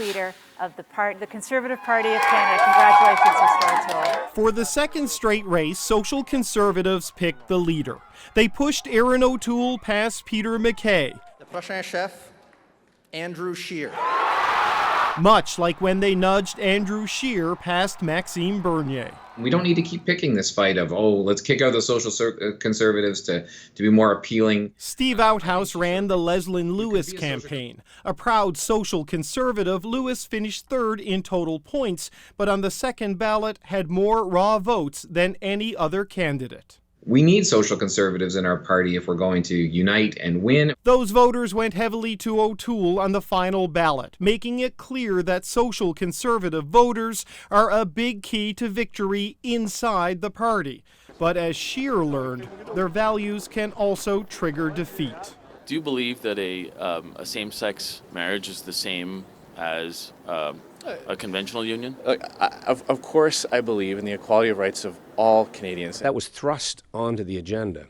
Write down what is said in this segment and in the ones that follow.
leader of the Conservative Party of Canada. Congratulations, Mr. O'Toole. For the second straight race, Social Conservatives picked the leader. They pushed Erin O'Toole past Peter MacKay. The prochain chef, Andrew Scheer. Much like when they nudged Andrew Scheer past Maxime Bernier. We don't need to keep picking this fight of, let's kick out the social conservatives to be more appealing. Steve Outhouse ran the Leslyn Lewis campaign. A proud social conservative, Lewis finished third in total points, but on the second ballot had more raw votes than any other candidate. We need social conservatives in our party if we're going to unite and win. Those voters went heavily to O'Toole on the final ballot, making it clear that social conservative voters are a big key to victory inside the party. But as Scheer learned, their values can also trigger defeat. Do you believe that a same-sex marriage is the same as a conventional union? Of course, I believe in the equality of rights of all Canadians. That was thrust onto the agenda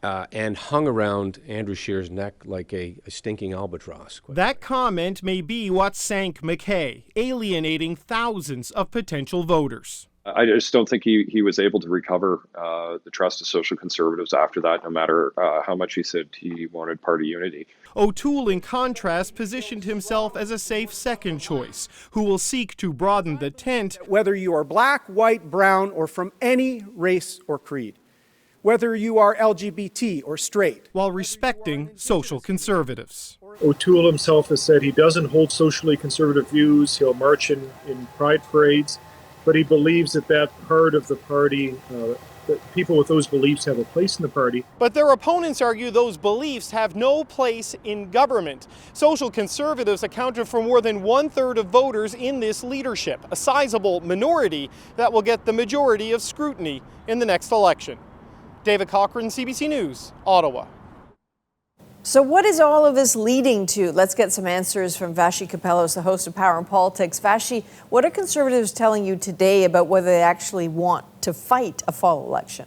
and hung around Andrew Scheer's neck like a stinking albatross. That comment may be what sank MacKay, alienating thousands of potential voters. I just don't think he was able to recover the trust of social conservatives after that, no matter how much he said he wanted party unity. O'Toole, in contrast, positioned himself as a safe second choice, who will seek to broaden the tent. Whether you are black, white, brown, or from any race or creed, whether you are LGBT or straight, while respecting social conservatives. O'Toole himself has said he doesn't hold socially conservative views. He'll march in pride parades. But he believes that part of the party, that people with those beliefs have a place in the party. But their opponents argue those beliefs have no place in government. Social conservatives accounted for more than 1/3 of voters in this leadership, a sizable minority that will get the majority of scrutiny in the next election. David Cochran, CBC News, Ottawa. So what is all of this leading to? Let's get some answers from Vashi Kapelos, the host of Power and Politics. Vashi, what are Conservatives telling you today about whether they actually want to fight a fall election?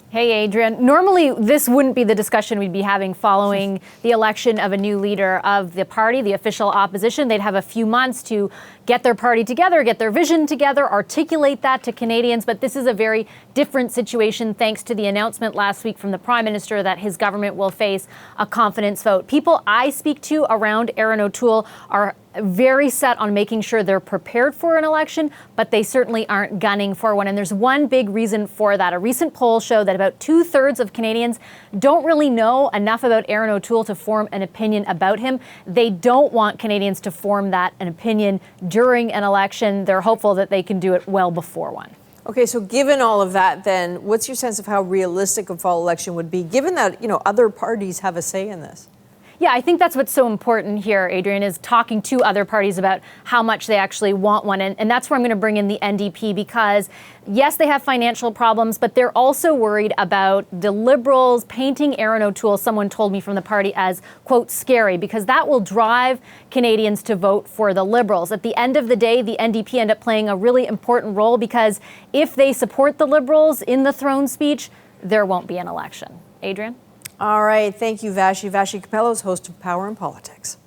Hey, Adrienne. Normally, this wouldn't be the discussion we'd be having following the election of a new leader of the party, the official opposition. They'd have a few months to get their party together, get their vision together, articulate that to Canadians. But this is a very different situation thanks to the announcement last week from the Prime Minister that his government will face a confidence vote. People I speak to around Erin O'Toole are very set on making sure they're prepared for an election, but they certainly aren't gunning for one. And there's one big reason for that. A recent poll showed that about 2/3 of Canadians don't really know enough about Erin O'Toole to form an opinion about him. They don't want Canadians to form an opinion during an election. They're hopeful that they can do it well before one. Okay, so given all of that, then what's your sense of how realistic a fall election would be, given that, other parties have a say in this? Yeah, I think that's what's so important here, Adrienne, is talking to other parties about how much they actually want one. And that's where I'm going to bring in the NDP because, yes, they have financial problems, but they're also worried about the Liberals painting Erin O'Toole, someone told me from the party, as, quote, scary, because that will drive Canadians to vote for the Liberals. At the end of the day, the NDP end up playing a really important role because if they support the Liberals in the throne speech, there won't be an election. Adrienne? All right. Thank you, Vashi. Vashi Kapelos, host of Power and Politics.